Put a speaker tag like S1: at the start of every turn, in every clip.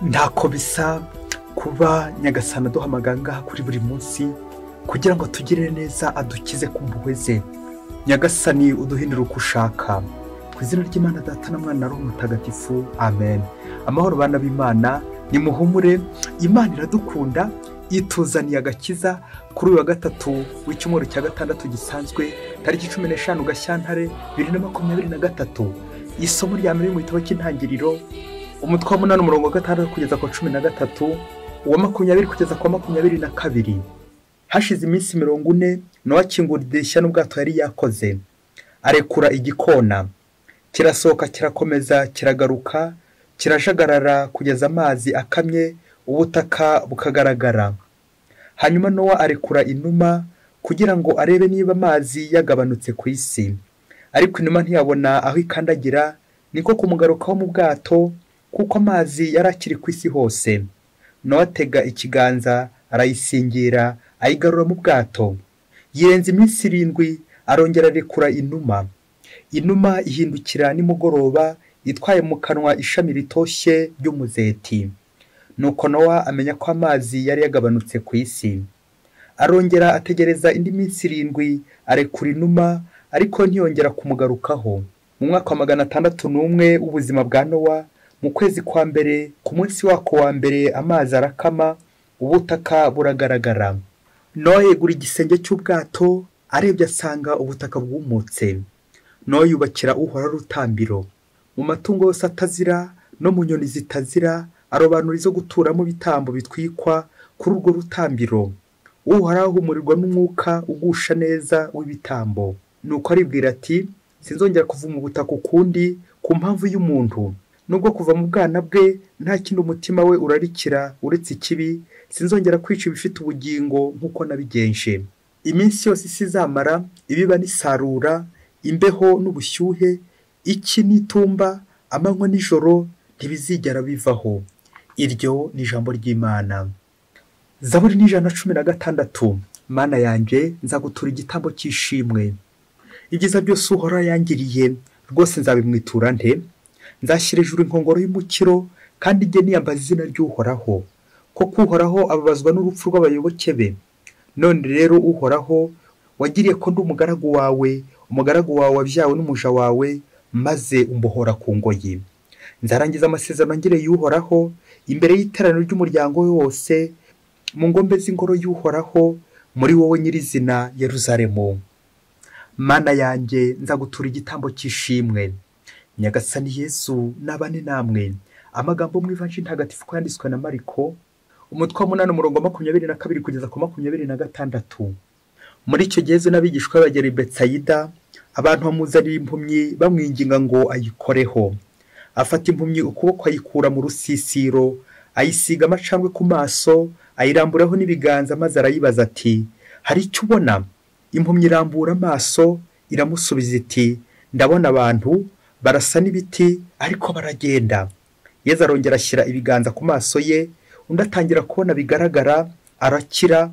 S1: ntako bisa kuba nyagasana duhamaganga kuri buri munsi kugira ngo tugire neza adukize ku mpuhwe ze. Nyagasani uduhindura uko ushaka. Ku izina ry'Imana Data na Mwana na Roho Mutagatifu, amen. Amahoro bana b'Imana, nimuhumure, Imana iradukunda, ituzaniye agakiza kuri uyu wa gatatu w'icyumweru cya gatandatu gisanzwe tariki 15 Gashyantare 2023. Isomo rya mbere mu gitabo cy'intangiriro, umutwe wa 8 umurongo wa 6 kugeza ku 13, uwa 20 kugeza ku 22. Hashize iminsi 40 Nowa akingura idirishya n'ubwato yari yakoze, arekura igikona, kirasohoka kirakomeza kiragaruka, kirajagarara kugeza amazi akamye, ubutaka bukagaragara. Hanyuma Nowa arekura inuma kugira ngo arebe niba amazi yagabanutse ku isi, ariko inuma ntiyabona aho ikandagira, niko kumugarukaho mu bwato kuko amazi yarakiri ku isi hose. Nowa atega ikiganza arayisingira ayigarura mu bwato. Yirenze iminsi 7 arongera arekura inuma. Inuma ihindukira nimugoroba itwaye mu kanwa ishami ritoshye ry'umuzeti. Nuko Nowa amenya ko amazi yari yagabanutse ku isi. Arongera ategereza indi minsi 7 arekura inuma, ariko ntiyongera kumugarukaho. Mu mwaka wa 601 w'ubuzima bwa Nowa, mu kwezi kwa mbere ku munsi wako wa mbere amazi arakama, ubutaka buragaragara. Nowa yegura igisenge cy'ubwato, arebye asanga ubutaka bwumutse. Nowa yubakira Uhoraho urutambiro. Mu matungo yose atazira no mu nyoni zitazira arobanura izo guturamo bitambo bitwikwa kuri urwo rutambiro. Uhoraho ahumurirwa n'umwuka ugusha neza w'ibitambo. Nuko aribwira ati, sinzongera kuva mu butaka ukundi ku mpamvu y'umuntu. Nubwo kuva mu bwana bwe nta kindi umutima we urarikira uretse ikibi, sinzongera kwica ibifite ubugingo nk'uko nabigenje. Iminsi yose isi izamara, ibiba n'isarura, imbeho n'ubushyuhe, iki n'itumba, amanywa n'ijoro ntibizigera bivaho. Iryo ni ijambo ry'Imana. Zaburi ni 116. Mana yanjye, nzagutura igitambo cy'ishimwe. Ibyiza byose Uhoraho yangiriye, rwose nzabimwitura nte? Nzashyira ejuru inkongoro y'umukiro, kandi njye niyambaza izina ry'Uhoraho. Koko Uhoraho ababazwa n'urupfu rw'abayoboke be. None rero Uhoraho, wagiriye ko ndi umugaragu wawe wabyawe n'umuja wawe, maze umbohora ku ngoyi. Nzarangiza amasezerano ngireye Uhoraho imbere y'iteraniro ry'umuryango we wose, mu ngombe z'ingoro y'Uhoraho, muri wowe nyirizina Yeruzalemu. Mana yanjye, nzagutura igitambo cy'ishimwe. Nyagasani Yesu nabane namwe. Amagambo mu Ivanjili ntagatifu ko yanditswe na Mariko, umutwe wa 8 umurongo wa 22 kugeza ku 26. Muri icyo gihe Yesu n'abigishwa bagera i Betsayida, abantu bamuzanira impumyi bamwinginga ngo ayikoreho. Afata impumyi ukuboko ayikura mu rusisiro, ayisiga amacandwe ku maso, ayiramburaho n'ibiganza, maze arayibaza ati, hari icyo ubona? Impumyi irambura amaso iramusubiza iti, ndabona abantu barasa n'ibiti ariko baragenda. Yesu arongera ashyira ibiganza ku maso ye, undi atangira kubona bigaragara, arakira,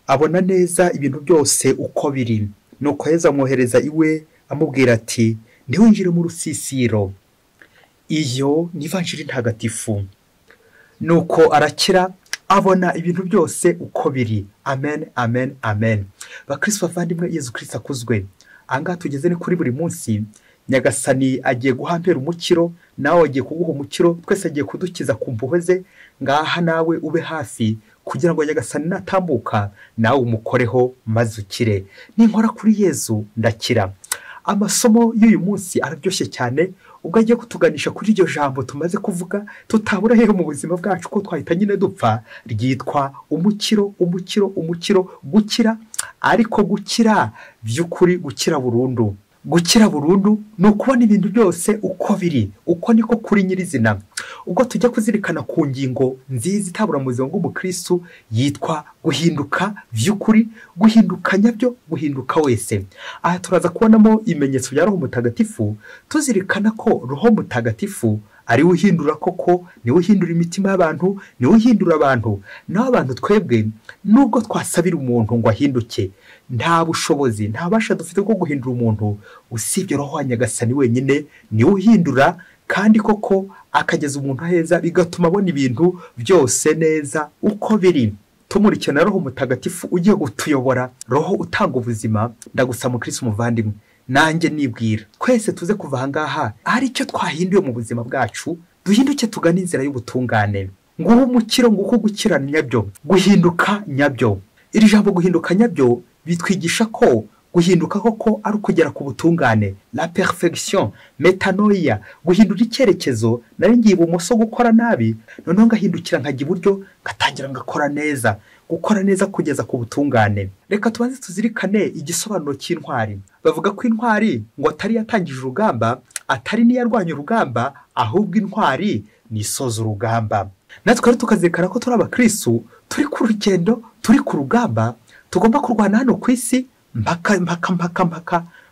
S1: abona neza ibintu byose uko biri. Nuko Yesu amwohereza iwe amubwira ati, ntiwinjire mu rusisiro. Iyo ni Ivanjili ntagatifu. Nuko arakira, abona ibintu byose uko biri. Amen, amen, amen. Bakristo bavandimwe, Yesu Kristo akuzwe. Anga tugeze ni kuri buri munsi, Nyagasani agiye guhambera umukiro, nawe agiye kuguha umukiro, twese agiye kudukiza ku mpuhwe ze. Ngaha nawe ube hafi kugira ngo Nyagasani natambuka nawe umukoreho maze ukire. Ninkora kuri Yesu ndakira. Amasomo y'uyu munsi araryoshye cyane, ubwo agiye kutuganisha kuri iryo jambo tumaze kuvuga tutabura hehe mu buzima bwacu ko twahita nyine dupfa, ryitwa umukiro. Gukira, ariko gukira by'ukuri, gukira burundu. Gukira burundu ni ukubona ibintu byose uko biri, uko niko kuri nyirizina. Ubwo tujya kuzirikana ku ngingo nziza itabura mu buzima bw'umukristo, yitwa guhinduka by'ukuri, guhinduka nyabyo, guhinduka wese. Aha turaza kubonamo ibimenyetso bya Roho Mutagatifu, tuzirikana ko Roho Mutagatifu ari we uhindura koko, ni we uhindura imitima y'abantu, ni we uhindura abantu. Naho abantu twebwe, nubwo twasabira umuntu ngo ahinduke, nta bushobozi, nta basha dufite bwo guhindura umuntu, usibye Roho wa Nyagasani wenyine, ni we uhindura, kandi koko akageza umuntu aheza bigatuma abona ibintu byose neza uko biri. Tumurikira na Roho Mutagatifu ugiye kutuyobora, Roho utanga ubuzima. Ndagusaba mukristo muvandimwe, nanjye nibwira twese tuze kuva ahangaha hari icyo twahinduye mu buzima bwacu, duhinduke tugana inzira y'ubutungane. Nguho umukiro, nguko gukira nyabyo, guhinduka nyabyo. Iri jambo guhinduka nyabyo bitwigisha ko guhinduka koko ari ukugera ku butungane, la perfection, metanoia, guhindura icyerekezo. Nari ngiye ibumoso gukora nabi, noneho ngahindukira nkajya iburyo, ngatangira ngakora neza, gukora neza kugeza ku butungane. Reka tubanze tuzirikane igisobanuro cy'intwari. Bavuga ko intwari ngo atari yatangije urugamba, atari niyarwanya urugamba, ahubwo intwari ni isoza urugamba. Natwe rero tukazirikana ko turi abakristo, turi ku rugendo, turi ku rugamba, tugomba kurwana hano ku isi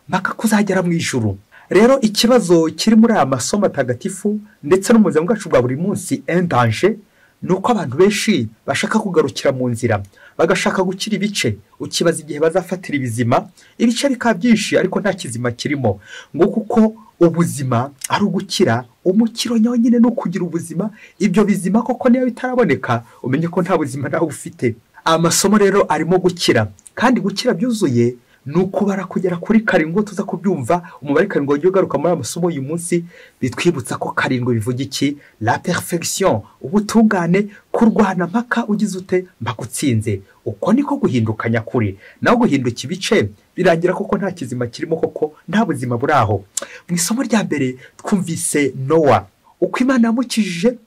S1: mpaka kuzagera mu ijuru. Rero ikibazo kiri muri aya masomo atagatifu ndetse no mu buzima bwacu bwa buri munsi, danger, ni uko abantu benshi bashaka kugarukira mu nzira, bagashaka gukira ibice. Ukibaza igihe bazafatira ibizima, ibice bikaba byinshi ariko nta kizima kirimo. Ngo kuko ubuzima ari ugukira, umukiro nyine ni ukugira ubuzima. Ibyo bizima koko niyo bitaraboneka, umenye ko nta buzima nawe ufite. Amasomo rero arimo gukira, kandi gukira byuzuye ni ukubara kugera kuri karindwi. Tuza kubyumva umubare karindwi wagiye ugaruka muri amasomo uyu munsi, bitwibutsa ko karindwi bivuga iki? La perfection, ubutungane, kurwana mpaka ugize ute? Mpaka utsinze. Uko niko guhinduka nyakuri. Naho guhinduka ibice birangira koko nta kizima kirimo, koko nta buzima buri aho. Mu isomo rya mbere twumvise Nowa uko Imana yamukijije,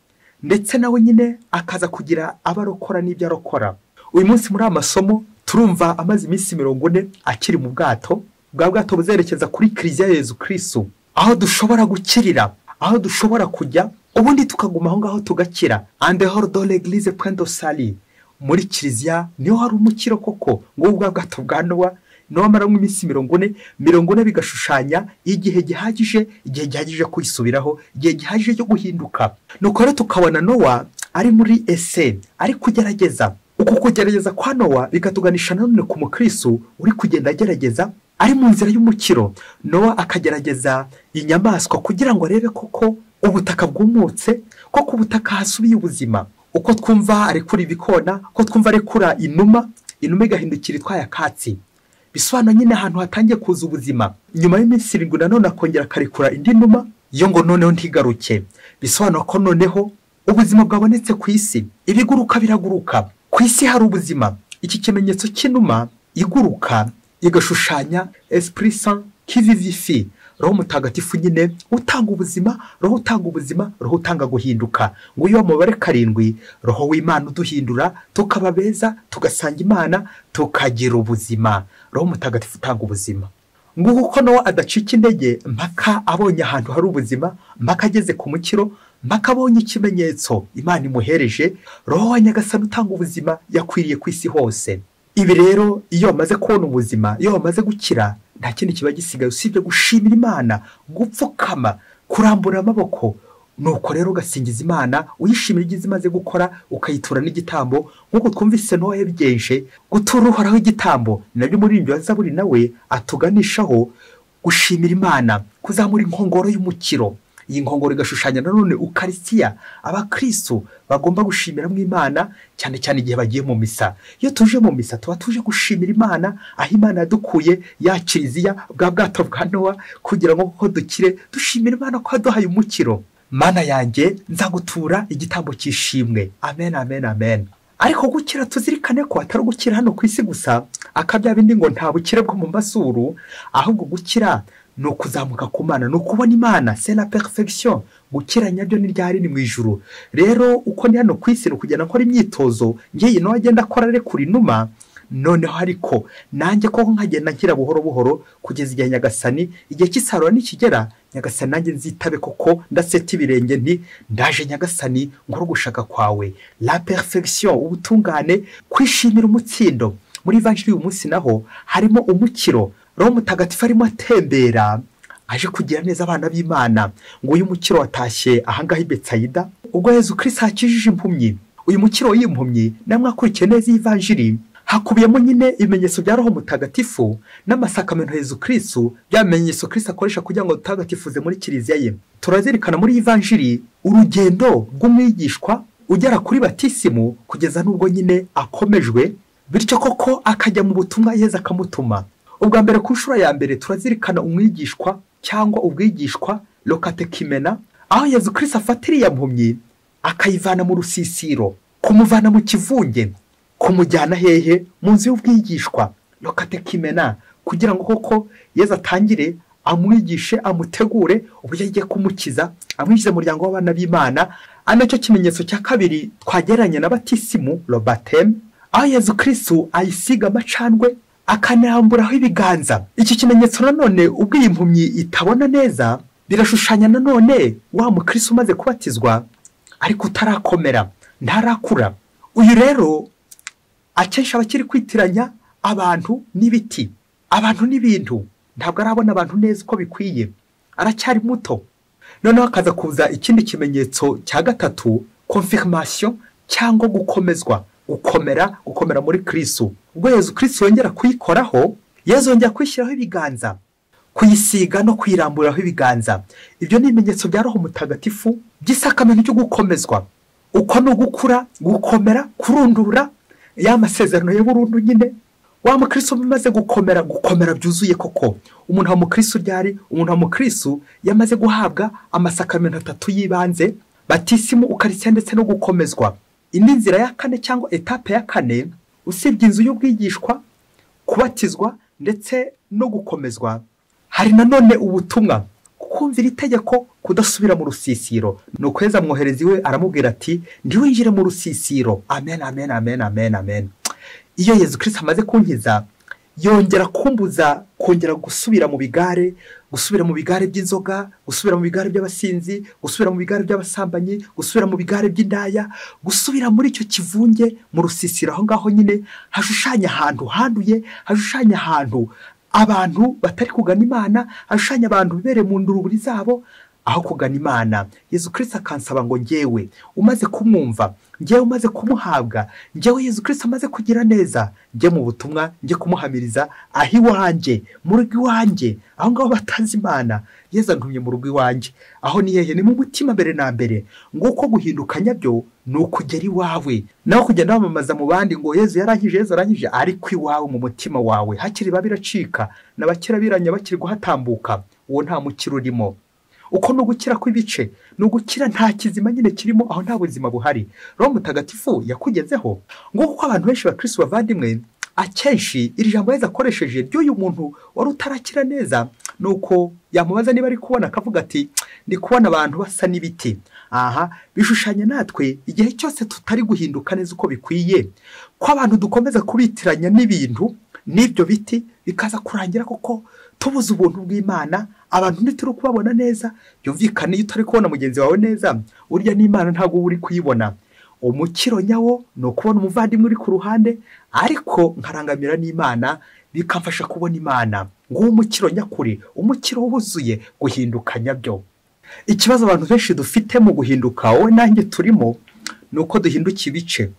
S1: ndetse nawe nyine akaza kugira abarokora n'ibyo arokora. Uyu munsi muri amasomo turumva amaze iminsi 40 akiri mu bwato. Bwa bwato buzerekeza kuri Kiliziya ya Yezu Kristo, aho dushobora gukirira, aho dushobora kujya ubundi tukaguma aho ngaho tugakira. En dehors de l'église point de salut, muri Kiliziya niho hari umukiro koko. Ngo bwa bwato bwa Nowa mara mu iminsi 40 bigashushanya igihe gihagije kwisubiraho, igihe gihagije cyo guhinduka. Nuko rero tukabona Nowa ari muri ese, ari kugerageza. Uko kugerageza kwa Nowa bikatuganisha nanone ku mukristo uri kugenda agerageza, ari mu nzira y'umukiro. Nowa akagerageza inyamaswa kugira ngo arebe koko ubutaka bwumutse, koko ubutaka hasubiye ubuzima. Uko twumva ari kuri ibikona, uko twumva ari kura inuma igahindukira itwaye akatsi, bisobanura nyine ahantu hatangiye kuza ubuzima. Nyuma y'iminsi 7 nanone akongera akarekura indi numa, iyo ngo noneho ntigaruke. Bisobanura ko noneho ubuzima bwabonetse ku isi, ibiguruka biraguruka. Ku isi hari ubuzima. Iki kimenyetso cy'inuma iguruka igashushanya Esprit Saint qui vivifie, Roho Mutagatifu nyine utanga ubuzima, Roho utanga ubuzima, Roho utanga guhinduka. Ngo iyo mubare 7, Roho w'Imana uduhindura tukaba beza, tugasanga Imana, tukagira ubuzima. Roho Mutagatifu utanga ubuzima. Ngo uko Nowa adacika intege mpaka abonye ahantu hari ubuzima, mpaka ageze ku mukiro, mpaka abonye ikimenyetso Imana imuhereje. Roho wa Nyagasani utanga ubuzima yakwiriye ku isi hose. Ibi rero iyo bamaze kubona ubuzima, iyo bamaze gukira, nta kindi kiba gisigaye usibye gushimira Imana, gupfukama, kurambura amaboko. Nuko rero ugasingiza Imana, uyishimira ibyo imaze gukora, ukayitura n'igitambo. Nk'uko twumvise Nowa yabigenje, gutura Uhoraho igitambo, nabyo muri ibyo Zaburi nawe atuganishaho gushimira Imana, kuzamura inkongoro y'umukiro. Iyi nkongoro igashushanya nanone Ukaristiya. Abakristo bagomba gushimira mu Imana, cyane cyane igihe bagiye mu misa. Iyo tuje mu misa tuba tuje gushimira Imana, aho Imana yadukuye, ya Kiliziya, bwa bwato bwa Nowa, kugira ngo koko dukire, dushimira Imana ko yaduhaye umukiro. Mana yanjye nzagutura igitambo cy'ishimwe. Amen, amen, amen. Ariko gukira tuzirikane ko atari gukira hano ku isi gusa, akabya bindi ngo nta bukire bwo mu masuru, ahubwo gukira no kuzamuka ku Mana, no kubona Imana. C'est la perfection. Gukira nyabyo ni ryari ni mu ijuru. Rero uko ni hano ku isi kugenda nkora imyitozo, ngiye no agenda akora re kuri numa, noneho ariko nanjye ko nkagenda nkira buhoro buhoro kugeza igihe Nyagasani, igihe cy'isarura nikigera, Nyagasani nanjye nzitabe koko ndaseta ibirenge nti ndaje Nyagasani ngoro gushaka kwawe. La perfection, ubutungane, kwishimira umutsindo. Muri evangelii uyu munsi naho harimo umukiro. Roho Mutagatifu arimo atembera, aje kugira neza abana b'Imana. Ngo uyu mukiro watashye ahangaha i Betsayida, ubwo Yezu Kristo akijije impumyi. Uyu mukiro w'impumyi namwe akurikiye neza evangelii, hakubiyemo nyine ibimenyetso bya roho mutagatifu n'amasakamento Yezu Kristo, bya bimenyetso Kristo akoresha kugira ngo dutagatifuze muri kiliziya ye. Turazirikana muri ivanjiri urugendo rw'umwigishwa ugera kuri batisimu kugeza n'ubwo nyine akomejwe, bityo koko akajya mu butumwa Yezu akamutuma. Ubwa mbere ku nshuro ya mbere turazirikana umwigishwa cyangwa ubwigishwa lokatekimena, aho Yezu Kristo afatiriye mpumyi akayivana mu rusisiro, kumuvana mu kivunge, kumujyana hehe mu nzu y'ubwigishwa lokatekimena, kugira ngo koko Yezu atangire amwigishe, amutegure uburyo agiye kumukiza, amwinjize mu muryango w'abana b'Imana. Anacyo kimenyetso cya kabiri twagereranya na batisimu lobatem, aho Yezu Kristo ayisiga amacandwe akanamburaho ibiganza. Iki kimenyetso nanone ubwo iyi mpumyi itabona neza, birashushanya nanone wa mukristo umaze kubatizwa ariko utarakomera, ntarakura. Uyu rero akenshi abakiri kwitiranya abantu n'ibiti, abantu n'ibintu, ntabwo arabona abantu neza uko bikwiye, aracyari muto. Noneho hakaza kuza ikindi kimenyetso cya gatatu, confirmation cyangwa gukomezwa, gukomera muri Kristo. Ubwo Yezu Kristo yongera kuyikoraho, Yezu yongera kwishyiraho ibiganza, kuyisiga no kwiramburaho ibiganza. Ibyo ni ibimenyetso bya roho mutagatifu by'isakamento cyo gukomezwa. Uko no gukura, gukomera, kurundura ya masezerano ya burundu nyine. Wa mukristo bimaze gukomera byuzuye koko. Umuntu wa mukristo ryari, umuntu wa mukristo yamaze guhabwa amasakamento atatu yibanze, batisimu, ukarisya ndetse no gukomezwa. Indi nzira ya kane cyangwa etape ya kane, usibye inzu y'ubwigishwa, kubatizwa ndetse no gukomezwa, hari nanone ubutumwa, kumvira itegeko, kudasubira mu rusisiro. Nuko Yezu amwohereza iwe aramubwira ati ndiwinjire mu rusisiro. Amen, amen, amen, amen, amen. Iyo Yezu Kristo amaze kunkiza, yongera kumbuza kongera gusubira mu bigare, gusubira mu bigare by'inzoga, gusubira mu bigare by'abasinzi, gusubira mu bigare by'abasambanyi, gusubira mu bigare by'indaya, gusubira muri icyo kivunge mu rusisiro. Aho ngaho nyine hashushanya ahantu handuye, hashushanya ahantu abantu batari kugana Imana, hashushanya abantu bibere mu nduruburi zabo aho kugana Imana. Yezu Kristo akansaba ngo njyewe umaze kumwumva, njyewe umaze kumuhabwa, njyewe Yezu Kristo amaze kugira neza, njye mu butumwa njye kumuhamiriza aho iwanjye, mu rugo iwanjye, aho ngaho batazi Imana. Yezu antumye mu rugo iwanjye. Aho ni hehe? Ni mu mutima mbere na mbere. Nguko guhinduka nyabyo ni ukugera iwawe, naho kugenda wamamaza mu bandi ngo Yezu yarangije, Yezu arangije, ariko iwawe mu mutima wawe hakiri babiracika, n'abakira biranya bakiri guhatambuka, uwo nta mukiro urimo. Uko no gukira kw'ibice, no gukira nta kizima nyine kirimo, aho nta buzima buhari. Roho mutagatifu yakugezeho. Ngo kuko abantu benshi ba Kristo bavandimwe, akenshi iri jambo Yezu akoresheje ry'uyu muntu wari utarakira neza, nuko yamubaza niba ari kubona, akavuga ati ndi kubona abantu basa n'ibiti. Aha bishushanya natwe igihe cyose tutari guhinduka neza uko bikwiye, ko abantu dukomeza kubitiranya n'ibintu n'ibyo biti, bikaza kurangira koko tubuze ubuntu bw'Imana. Abantu ntituri kubabona neza. Yumvikane iyo utari kubona mugenzi wawe neza, urya n'Imana ntabwo uri kuyibona. Umukiro nyawo ni ukubona umuvandimwe uri ku ruhande, ariko nkarangamira n'Imana, bikamfasha kubona Imana. Nguwo umukiro nyakuri, umukiro wuzuye, guhinduka nyabyo. Ikibazo abantu benshi dufite mu guhinduka, wowe nanjye turimo, nuko duhinduka ibice,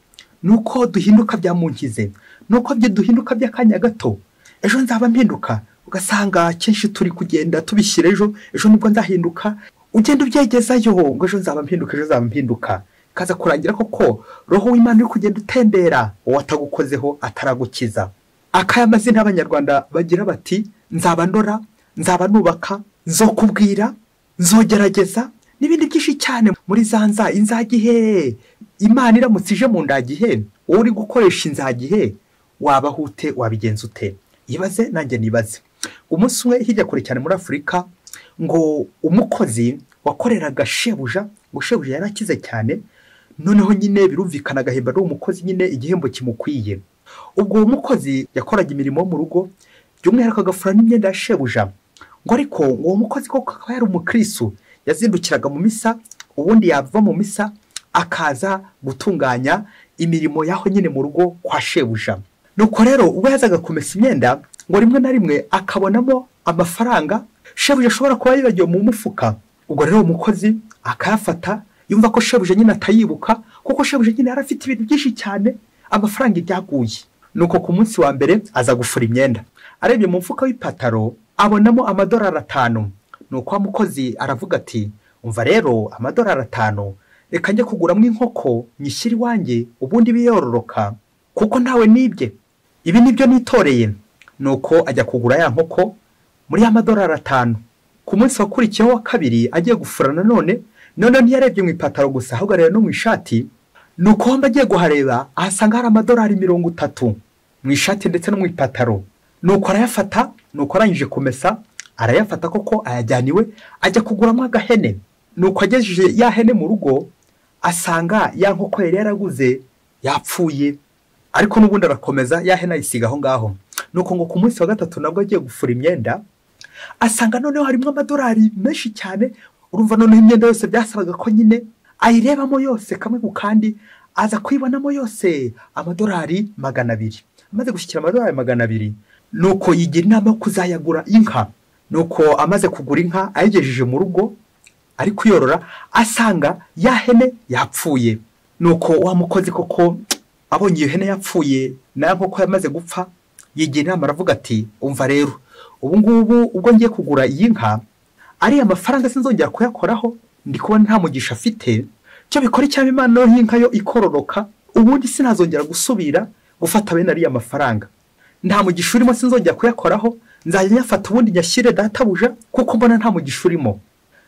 S1: nuko duhinduka byamunkize, nuko duhinduka by'akanya gato. Ejo nzaba mpinduka, ugasanga kenshi turi kugenda tubishyira ejo nibwo nzahinduka, ugenda ubyegezayo ngo ejo nzaba mpinduka, ejo nzaba mpinduka. Kaza kurangira koko roho w'Imana uri kugenda utembera, uwo atagukozeho ataragukiza. Akaya mazina y'Abanyarwanda bagira bati nzaba ndora, nzaba nubaka, nzokubwira, nzogerageza, n'ibindi byinshi cyane muri zanza inzagihe. Imana iramutse ije mu ndagihe, wowe uri gukoresha inzagihe, wabaho ute, wabigenza ute? Ibaze nanjye nibaze. Umunsi umwe hirya kure cyane muri Afurika, ngo umukozi wakoreraga shebuja, ngo shebuja yarakize cyane, noneho nyine birumvikana agahemba n'uwo mukozi nyine igihembo kimukwiye. Ubwo uwo mukozi yakoraga imirimo mu rugo, by'umwihariko agafura n'imyenda ya shebuja. Ngo ariko uwo mukozi koko akaba yari umukristo, yazindukiraga mu misa, ubundi yava mu misa akaza gutunganya imirimo yaho nyine mu rugo kwa shebuja. Nuko rero ubwo yazaga kumesa imyenda, ngo rimwe na rimwe akabonamo amafaranga shebuja ashobora kuba yibagiwe mu mufuka. Ubwo rero umukozi akayafata, yumva ko shebuja nyine atayibuka, kuko shebuja nyine yari afite ibintu byinshi cyane, amafaranga ibyaguye. nuko ku munsi wa mbere aza gufura imyenda, arebye mu mfuka w'ipataro abonamo amadolari 5. nuko wa mukozi aravuga ati umva rero amadolari 5 reka njye kuguramo inkoko nyishyira iwanjye ubundi biyororoka kuko ntawe nibye, ibi nibyo nitoreye. nuko ajya kugura ya nkoko muri ya madolari 5. ku munsi wakurikiyeho wa kabiri agiye gufura none ntiyarebye mu ipataro gusa ahubwo rero no mu ishati. nuko wamba agiye guhareba ahasanga hari amadolari 30 mu ishati ndetse no mu ipataro. nuko arayafata, nuko arangije kumesa arayafata koko ayajyaniwe ajya kuguramo agahene. nuko agejeje ya hene mu rugo asanga ya nkoko yari yaraguze yapfuye, ariko n'ubundi arakomeza ya hene ayisiga aho ngaho. nuko ngo ku munsi wa gatatu nabwo agiye gufura imyenda asanga noneho harimo amadolari menshi cyane. urumva noneho imyenda yose byasabaga ko nyine ayirebamo yose kamwe ku kandi, aza kuyibonamo yose amadolari 200. amaze gushyikira amadolari 200 nuko yigira inama yo kuzayagura inka. nuko amaze kugura inka ayigejeje mu rugo ari kuyorora asanga ya hene yapfuye. nuko wa mukozi koko abonye iyo hene yapfuye na nkoko yamaze gupfa yigira inama aravuga ati umva rero ubu ngubu ubwo ngiye kugura iyi nka ari amafaranga sinzongera kuyakoraho, ndi kubona nta mugisha afite, cyo bikora icyaba Imana y'inka yo ikororoka ubundi sinazongera gusubira gufata bene ari amafaranga, nta mugisha urimo sinzongera kuyakoraho, nzajya nyafata ubundi nyashyire databuja kuko mbona nta mugisha urimo.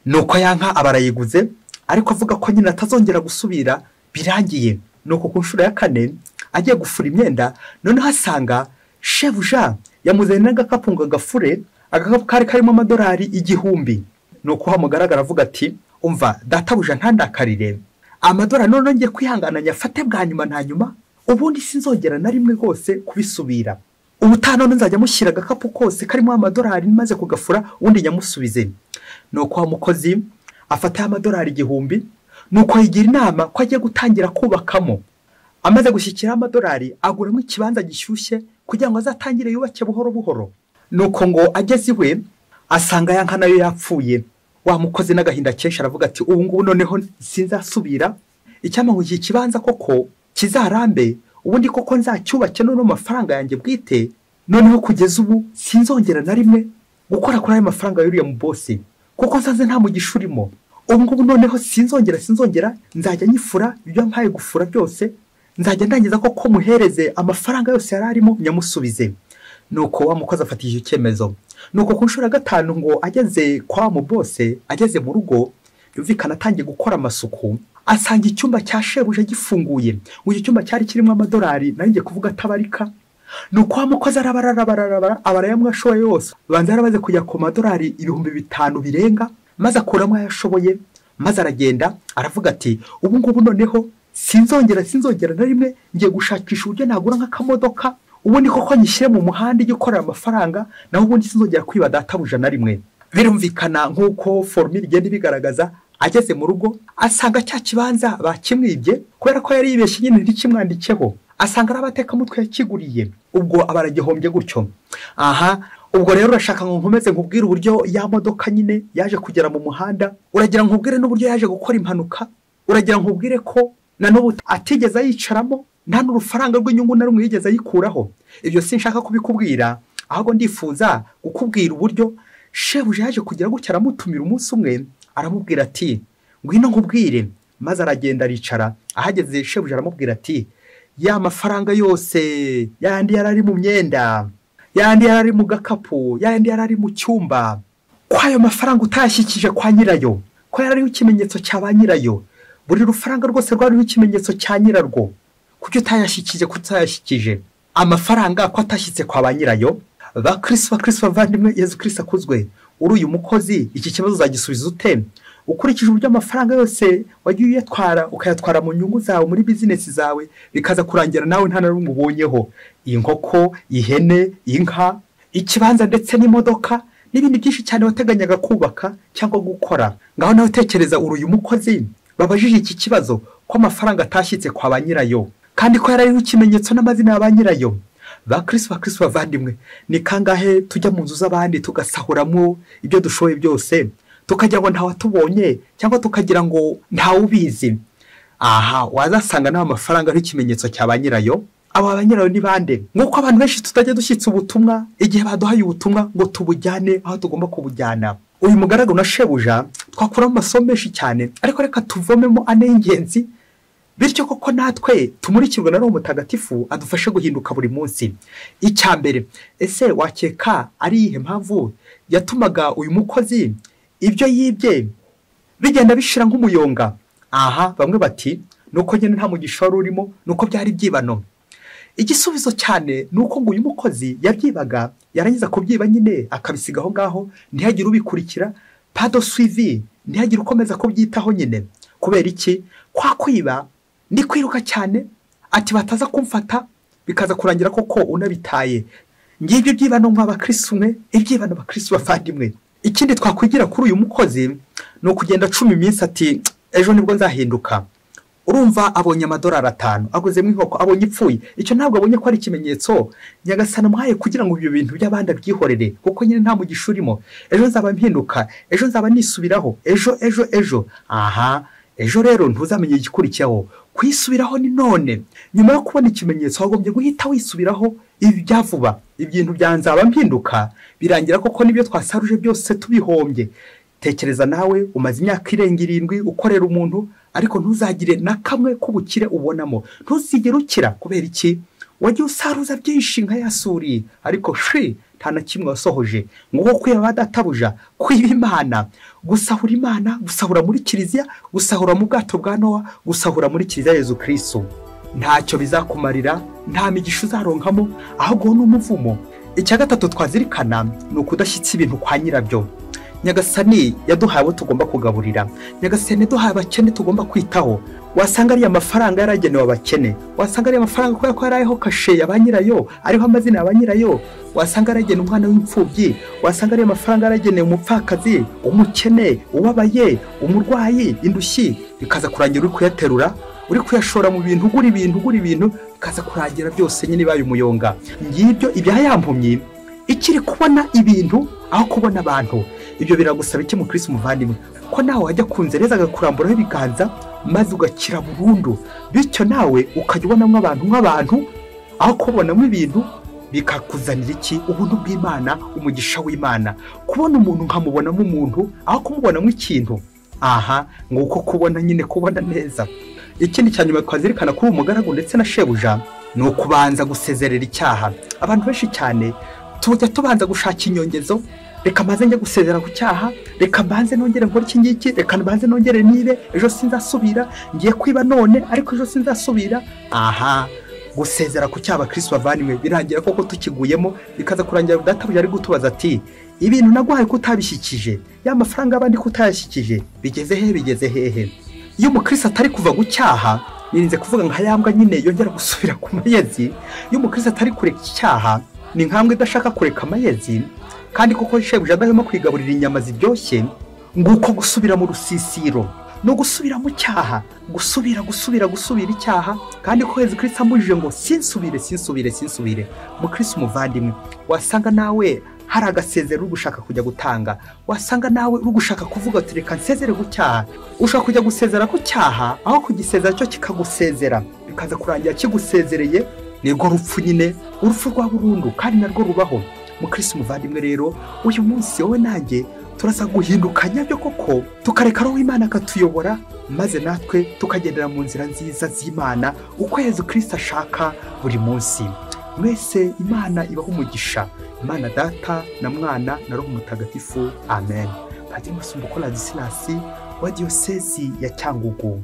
S1: nuko ya nka abarayiguze ariko avuga ko nyine atazongera gusubira birangiye. nuko ku nshuro ya 4 agiye gufura imyenda noneho asanga shebuja yamuzanye n'agakapu ngo agafure, agakapu kari karimo amadolari 1000. nuko hamugaragara avuga ati umva databuja ntandakarire, amadolari none ngiye kwihangana nyafate bwa nyuma nta nyuma ubundi sinzongera na rimwe rwose kubisubira. ubutaha none nzajya mushyira agakapu kose karimo amadolari maze kugafura ubundi nyamusubize. nuko wa mukozi afata amadolari 1000. nuko yigira inama ko agiye gutangira kubakamo. amaze gushyikira amadolari aguramo ikibanza gishyushye kugira ngo azatangire yubake buhoro buhoro. nuko ngo ageze iwe asanga ya nka nayo yapfuye. wa mukozi n'agahinda kenshi aravuga ati ubu ngubu noneho sinzasubira, icyampa ngo iki kibanza koko kizarambe ubundi koko nzacyubake none amafaranga yanjye bwite, noneho kugeza ubu sinzongera na rimwe gukora kuri ayo mafaranga yuriye mu bosi kuko nsanze nta mugisha urimo. ubu ngubu noneho sinzongera nzajya nyifura ibyo mpaye gufura byose, nzajya ndangiza koko muhereze amafaranga yose yari arimo nyamusubize. nuko wa mukozi afatije icyemezo. nuko ku nshuro ya 5 ngo ageze kwa mu bose, ageze mu rugo yumvikana atangiye gukora amasuku asanga icyumba cya shebuja gifunguye. ngo icyo cyumba cyari kirimo amadolari naringiye kuvuga atabarika. nuko wa mukozi abarayamwashoye yose banza yarabaze kujya ku madolari 5000 birenga, maze akuramo ayashoboye, maze aragenda aravuga ati ubu ngubu noneho sinzongera na rimwe ngiye gushakisha uburyo nagura nk'akamodoka ubundi koko nyishyire mu muhanda ijye gukorera amafaranga, naho ubundi sinzongera kwiba databuja na rimwe. birumvikana nk'uko formule igenda ibigaragaza. ageze mu rugo asanga cya kibanza bakimwibye kubera ko yari yibeshye nyine ntikimwandikeho, asanga ari abatekamutwe yakiguriye. ubwo abaragihombye gutyo. ubwo rero urashaka ngo nkomeze nkubwire uburyo ya modoka nyine yaje kugera mu muhanda, uragira nkubwire n'uburyo yaje gukora impanuka, uragira nkubwire ko na n'ubu atigeze ayicaramo, nta n'urufaranga rw'inyungu na rumwe yigeze ayikuraho. ibyo sinshaka kubikubwira, ahubwo ndifuza gukubwira uburyo shebuja yaje kugira gutya aramutumira umunsi umwe aramubwira ati ngwino nkubwire. maze aragenda aricara, ahageze shebuja aramubwira ati ya mafaranga yose yandi yarari mu myenda, yandi yarari mu gakapu, yandi yarari mu cyumba, kwayo mafaranga utayashyikije kwa nyirayo, ko yarariho ikimenyetso cya ba nyirayo, buri rufaranga rwose rwariho ikimenyetso cya nyirarwo, kuko utayashyikije amafaranga ko atashyitse kwa ba nyirayo. bakristo bavandimwe, Yezu Kristo akuzwe. uri uyu mukozi iki kibazo uzagisubiza ute? ukurikije uburyo amafaranga yose wagiye uyatwara ukayatwara mu nyungu zawe muri business zawe, bikaza kurangira nawe nta na rumwe ubonyeho. inkoko, ihene, inka, ikibanza ndetse n'imodoka n'ibindi byinshi cyane wateganyaga kubaka cyangwa gukora. ngaho nawe tekereza uri uyu mukozi babajije iki kibazo ko amafaranga atashyitse kwa ba nyirayo kandi ko yarariho ikimenyetso n'amazina ya ba nyirayo. bakristo bavandimwe, ni kangahe tujya mu nzu z'abandi tugasahuramo ibyo dushoboye byose tukagira ngo ntawatubonye cyangwa tukagira ngo ntawubizi. wazasanga n'amafaranga ari ikimenyetso cya ba nyirayo. aba banyirayo ni bande? Nk'uko abantu benshi tutajya dushyitsa ubutumwa igihe baduhaye ubutumwa ngo tubujyane aho tugomba kubujyana. Uyu mugaragu na shebuja twakuramo amasomo menshi cyane, ariko reka tuvomemo ane y'ingenzi, bityo koko natwe tumurikirwe na Roho Mutagatifu adufashe guhinduka buri munsi. Icya mbere, ese wakeka ari iyihe mpamvu yatumaga uyu mukozi ibyo yibye bigenda bishira nk'umuyonga? Aha, bamwe bati nuko nyine nta mugisha wari urimo, nuko byari byibano. Igisubizo cyane nuko ngo uyu mukozi yabyibaga, yarangiza kubyiba nyine akabisiga aho ngaho, ntihagire ubikurikira, pado suivi, ntihagire ukomeza kubyitaho nyine. Kubera iki? Kwa kwiba ni kwiruka cyane, ati bataza kumfata bikaza kurangira koko unabitaye. Ngibyo byibano nk'abakristo mwe, ibyibano abakristo bavandimwe. Ikindi twakwigira kuri uyu mukozi no kugenda 10 iminsi ati ejo nibwo nzahinduka. Urumva abonye amadolari 5, aguze mu inkoko, abonye ipfuye. Icyo ntabwo abonye ko ari ikimenyetso Nyagasana mwaye kugira ngo ibyo bintu by'abandi byihorere, kuko nyine nta mugisha urimo. Ejo nzaba mpinduka, ejo nzaba nisubiraho, ejo. Aha, ejo rero ntuzamenye igikurikiyeho. Kwisubiraho ni none. Nyuma yo kubona ikimenyetso wagombye guhita wisubiraho ibi byavuba. Ibintu byanzaba mpinduka birangira koko nibyo twasaruje byose tubihombye. Tekereza nawe umaze imyaka 7 ukorera umuntu, ariko ntuzagire na kamwe kubukire ubonamo. Ntuzigere ukira kubera iki? Wagiye usaruza byinshi nka yasuri, ariko nta na kimwe wasohoje. Ngo kwiba badatabuja, kwiba Imana, gusahura Imana, gusahura muri kiliziya, gusahura mu bwato bwa Nowa, gusahura muri kiliziya Yezu Kristo. Ntacyo bizakumarira, nta migisha uzaronkamo, ahubwo n'umuvumo. Icya gatatu twazirikana ni ukudashyitsa ibintu kwa nyirabyo. Nyagasani yaduhaye abo tugomba kugaburira. Nyagasani yaduhaye abakene tugomba kwitaho. Wasanga ari amafaranga yaragenewe abakene, wasanga ari amafaranga ko yarayeho kashe y'abanyirayo, ariho amazina y'abanyirayo, wasanga aragenewe umwana w'imfubyi, wasanga ari amafaranga yaragenewe umupfakazi, umukene, ubabaye, umurwayi, indushyi. Bikaza kurangira uri kuyaterura, uri kuyashora mu bintu, ugura ibintu, bikaza kurangira byose nyine baye umuyonga. Ngibyo ibya yampumyi, ikiri kubona ibintu aho kubona abantu. Ibyo biragusaba iki mu Kristo muvandimwe? Ko nawe wajya kunzereza agakuramburaho ibiganza maze ugakira burundu, bityo nawe ukajya ubonamo abantu nk'abantu aho kubonamo ibintu. Bikakuzanira iki? Ubuntu bw'Imana, umugisha w'Imana. Kubona umuntu nkamubonamo umuntu aho kumubonamo ikintu. Aha, nguko kubona nyine, kubona neza. Ikindi cyanyuma twazirikana kuri umugaragu ndetse na shebuja ni ukubanza gusezerera icyaha. Abantu benshi cyane tujya tubanza gushaka inyongezo. Reka mbanze njye gusezera ku cyaha, reka mbanze nongere nkora iki ngiki, reka mbanze nongere nibe, ejo sinzasubira, ngiye kwiba none ariko ejo sinzasubira. Aha, gusezera ku cyaha Kristo bavandimwe birangira koko tukiguyemo, bikaza kurangira databuja ari gutubaza ati ibintu naguhaye kutabishyikije, ya mafaranga abandi kutayashyikije, bigeze hehe? Iyo umukristo atari kuva ku cyaha, nirinze kuvuga nka yambwa nyine yongera gusubira ku mayezi. Iyo umukristo atari kureka icyaha, ni nkambwe idashaka kureka amayezi. Kandi koko shebuja adahema kwigaburira inyama ziryoshye, nguko gusubira mu rusisiro no gusubira mu cyaha, gusubira icyaha. Kandi ko Yezu Kristo amujije ngo sinsubire. Mu Kristo muvandimwe, wasanga nawe hari agasezero uri gushaka kujya gutanga, wasanga nawe uri gushaka kuvuga ati reka nsezere ku cyaha. Ushaka kujya gusezera ku cyaha aho kugisezera cyo kikagusezera, bikaza kurangira kigusezereye. Nego rupfu nyine, urupfu rwa burundu, kandi narwo rubaho. Mu Kristo muvandimwe rero, uyu munsi wowe nanjye turasa guhinduka nyabyo koko, tukareka Roho w'Imana akatuyobora, maze natwe tukagendera mu nzira nziza z'Imana uko Yezu Kristo ashaka buri munsi. Mwese Imana ibaho umugisha. Imana Data na Mwana na Roho Mutagatifu. Amen. Padiri Musumbuko Ladislas wa Diyosezi ya Cyangugu.